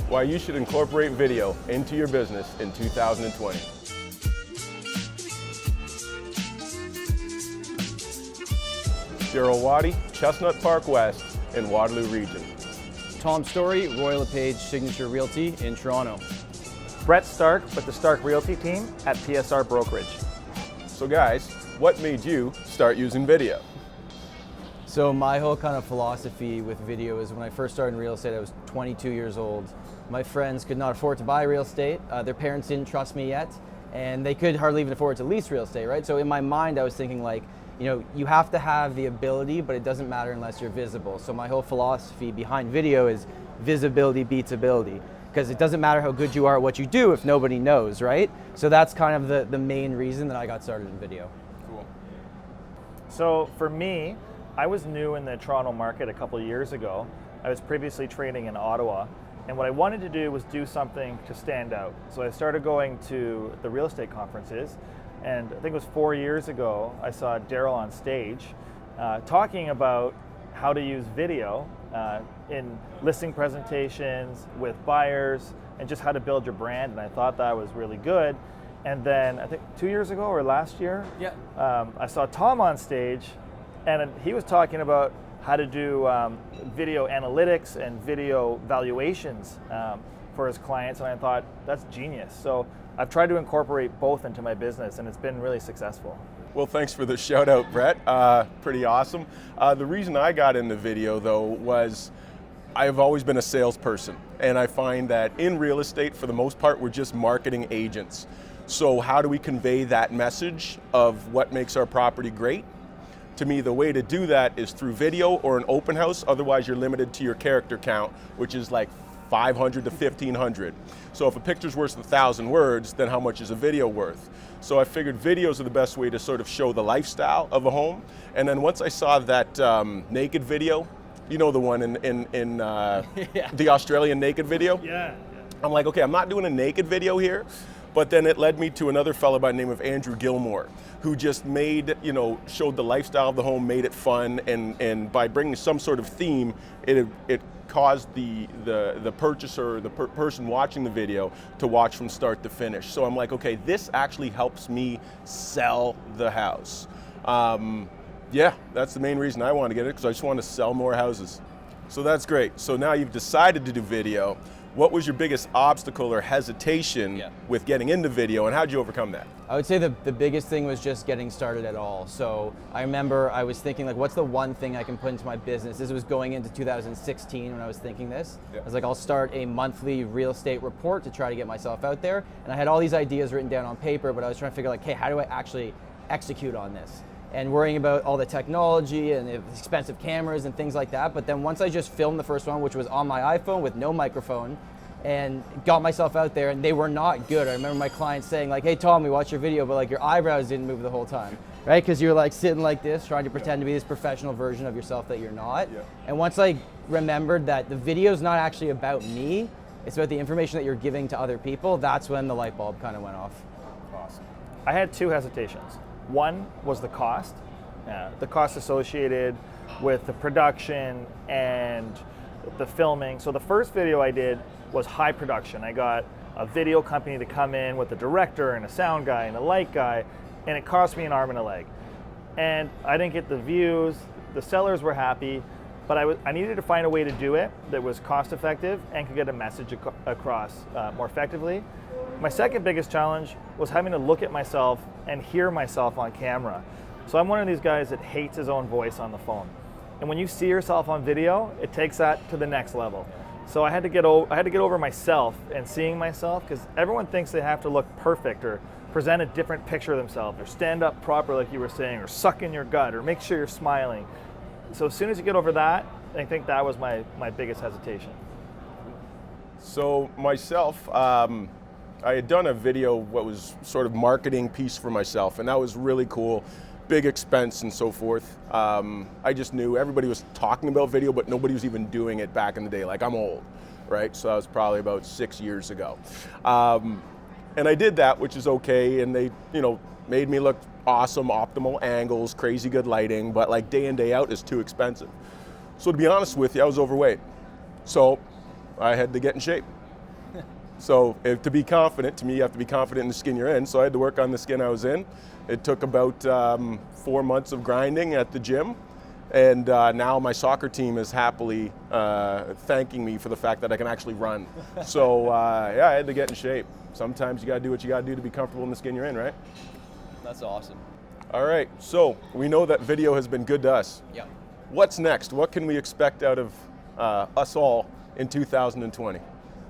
Why you should incorporate video into your business in 2020. Darryl.watty, Chestnut Park West in Waterloo Region. Tom Storey, Royal LePage Signature Realty in Toronto. Brett Stark with the Stark Realty team at PSR Brokerage. So guys, what made you start using video? So my whole kind of philosophy with video is when I first started in real estate, I was 22 years old. My friends could not afford to buy real estate. Their parents didn't trust me yet, and they could hardly even afford to lease real estate, right? So in my mind, I was thinking like, you know, you have to have the ability, but it doesn't matter unless you're visible. So my whole philosophy behind video is visibility beats ability, because it doesn't matter how good you are at what you do if nobody knows, right? So that's kind of the main reason that I got started in video. Cool. So for me, I was new in the Toronto market a couple of years ago. I was previously trading in Ottawa, and what I wanted to do was do something to stand out. So I started going to the real estate conferences, and I think it was 4 years ago, I saw Darryl on stage talking about how to use video in listing presentations with buyers and just how to build your brand, and I thought that was really good. And then I think 2 years ago or last year, I saw Tom on stage, and he was talking about how to do video analytics and video valuations for his clients, and I thought, that's genius. So I've tried to incorporate both into my business, and it's been really successful. Well, thanks for the shout out, Brett. Pretty awesome. The reason I got into video though was I've always been a salesperson, and I find that in real estate, for the most part, we're just marketing agents. So how do we convey that message of what makes our property great? To me, the way to do that is through video or an open house. Otherwise, you're limited to your character count, which is like 500 to 1,500. So if a picture's worth 1,000 words, then how much is a video worth? So I figured videos are the best way to sort of show the lifestyle of a home. And then once I saw that naked video, you know, the one in the Australian naked video? Yeah. I'm like, okay, I'm not doing a naked video here. But then it led me to another fellow by the name of Andrew Gilmore, who just made, you know, showed the lifestyle of the home, made it fun, and by bringing some sort of theme, it caused the purchaser, the person watching the video, to watch from start to finish. So I'm like, okay, this actually helps me sell the house. Yeah, that's the main reason I want to get it, because I just want to sell more houses. So that's great. So now you've decided to do video. What was your biggest obstacle or hesitation with getting into video, and how did you overcome that? I would say the biggest thing was just getting started at all. So I remember I was thinking, like, what's the one thing I can put into my business? This was going into 2016 when I was thinking this. I was like, I'll start a monthly real estate report to try to get myself out there. And I had all these ideas written down on paper, but I was trying to figure like, hey, how do I actually execute on this? And worrying about all the technology and the expensive cameras and things like that. But then once I just filmed the first one, which was on my iPhone with no microphone, and got myself out there, and they were not good. I remember my clients saying like, hey Tom, we watched your video, but like your eyebrows didn't move the whole time, right? Because you're like sitting like this, trying to pretend to be this professional version of yourself that you're not. And once I remembered that the video's not actually about me, it's about the information that you're giving to other people, that's when the light bulb kind of went off. Awesome. I had two hesitations. One was the cost associated with the production and the filming. So the first video I did was high production. I got a video company to come in with a director and a sound guy and a light guy, and it cost me an arm and a leg. And I didn't get the views, the sellers were happy, but I needed to find a way to do it that was cost effective and could get a message across more effectively. My second biggest challenge was having to look at myself and hear myself on camera. So I'm one of these guys that hates his own voice on the phone. And when you see yourself on video, it takes that to the next level. So I had to get over myself and seeing myself, because everyone thinks they have to look perfect or present a different picture of themselves, or stand up proper like you were saying, or suck in your gut, or make sure you're smiling. So as soon as you get over that, I think that was my biggest hesitation. So myself, I had done a video, what was sort of marketing piece for myself, and that was really cool. Big expense and so forth. I just knew everybody was talking about video, but nobody was even doing it back in the day. Like, I'm old, right? So that was probably about 6 years ago. And I did that, which is okay, and they, you know, made me look awesome, optimal angles, crazy good lighting, but like day in, day out is too expensive. So to be honest with you, I was overweight. So I had to get in shape. So to be confident, to me, you have to be confident in the skin you're in. So I had to work on the skin I was in. It took about 4 months of grinding at the gym. And now my soccer team is happily thanking me for the fact that I can actually run. So yeah, I had to get in shape. Sometimes you gotta do what you gotta do to be comfortable in the skin you're in, right? That's awesome. All right, so we know that video has been good to us. Yeah. What's next? What can we expect out of us all in 2020?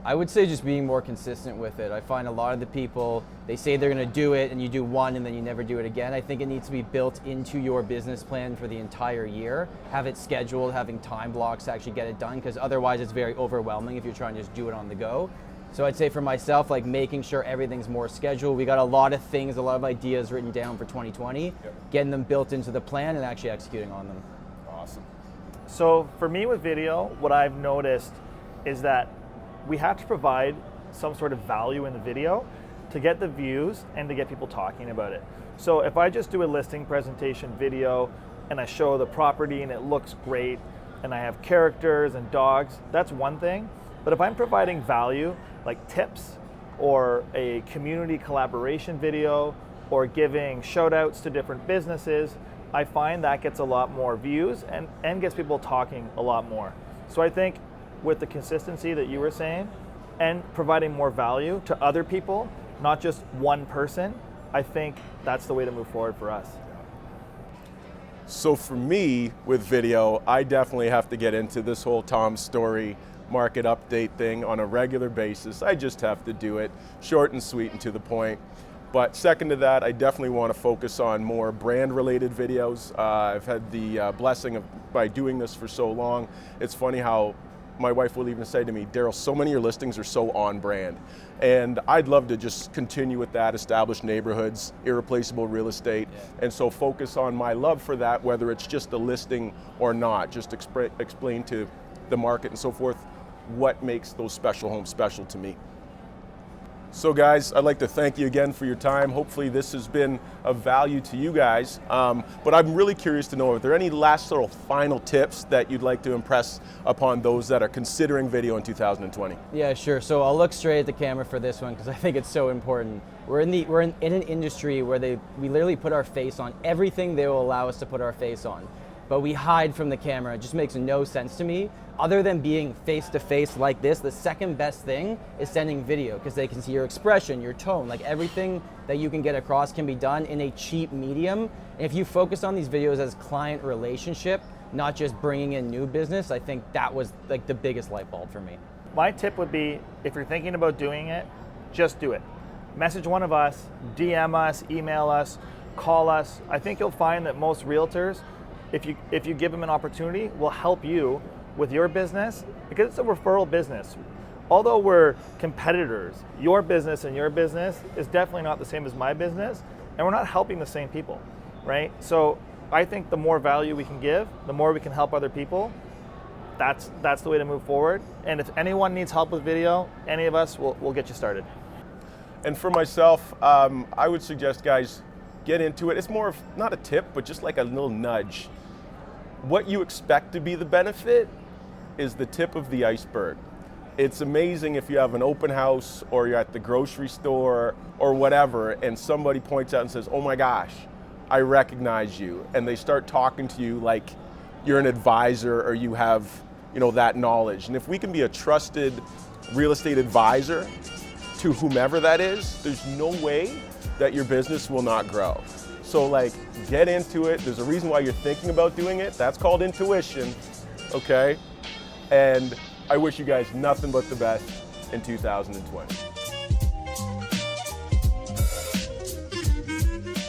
I would say just being more consistent with it. I find a lot of the people, they say they're gonna do it and you do one and then you never do it again. I think it needs to be built into your business plan for the entire year. Have it scheduled, having time blocks to actually get it done, because otherwise it's very overwhelming if you're trying to just do it on the go. So I'd say for myself, like making sure everything's more scheduled. We got a lot of things, a lot of ideas written down for 2020, getting them built into the plan and actually executing on them. Awesome. So for me with video, what I've noticed is that we have to provide some sort of value in the video to get the views and to get people talking about it. So if I just do a listing presentation video and I show the property and it looks great and I have characters and dogs, that's one thing. But if I'm providing value like tips or a community collaboration video or giving shout outs to different businesses, I find that gets a lot more views and gets people talking a lot more. So I think with the consistency that you were saying and providing more value to other people, not just one person, I think that's the way to move forward for us. So for me with video, I definitely have to get into this whole Tom Storey market update thing on a regular basis. I just have to do it short and sweet and to the point. But second to that, I definitely want to focus on more brand related videos. I've had the blessing of, by doing this for so long, it's funny how my wife will even say to me, Darryl, so many of your listings are so on brand. And I'd love to just continue with that, establish neighborhoods, irreplaceable real estate, and so focus on my love for that, whether it's just a listing or not, just explain to the market and so forth what makes those special homes special to me. So guys, I'd like to thank you again for your time. Hopefully this has been of value to you guys. But I'm really curious to know, are there any last sort of final tips that you'd like to impress upon those that are considering video in 2020? Yeah, sure. So I'll look straight at the camera for this one because I think it's so important. We're in an industry where we literally put our face on everything they will allow us to put our face on. But we hide from the camera. It just makes no sense to me. Other than being face to face like this, the second best thing is sending video because they can see your expression, your tone, like everything that you can get across can be done in a cheap medium. And if you focus on these videos as client relationship, not just bringing in new business, I think that was like the biggest light bulb for me. My tip would be, if you're thinking about doing it, just do it. Message one of us, DM us, email us, call us. I think you'll find that most realtors, if you give them an opportunity, will help you with your business because it's a referral business. Although we're competitors, your business and your business is definitely not the same as my business, and we're not helping the same people, right? So I think the more value we can give, the more we can help other people. That's the way to move forward. And if anyone needs help with video, any of us will get you started. And for myself, I would suggest, guys, get into it. It's more of not a tip, but just like a little nudge. What you expect to be the benefit is the tip of the iceberg. It's amazing if you have an open house or you're at the grocery store or whatever and somebody points out and says, oh my gosh, I recognize you. And they start talking to you like you're an advisor or you have, that knowledge. And if we can be a trusted real estate advisor to whomever that is, there's no way that your business will not grow. So get into it. There's a reason why you're thinking about doing it. That's called intuition, okay? And I wish you guys nothing but the best in 2020.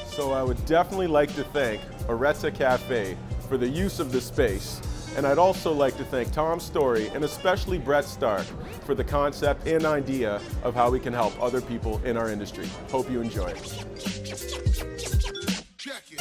So I would definitely like to thank ORETTA CAFFE for the use of the space. And I'd also like to thank Tom Storey and especially Brett Stark for the concept and idea of how we can help other people in our industry. Hope you enjoy it. Check it.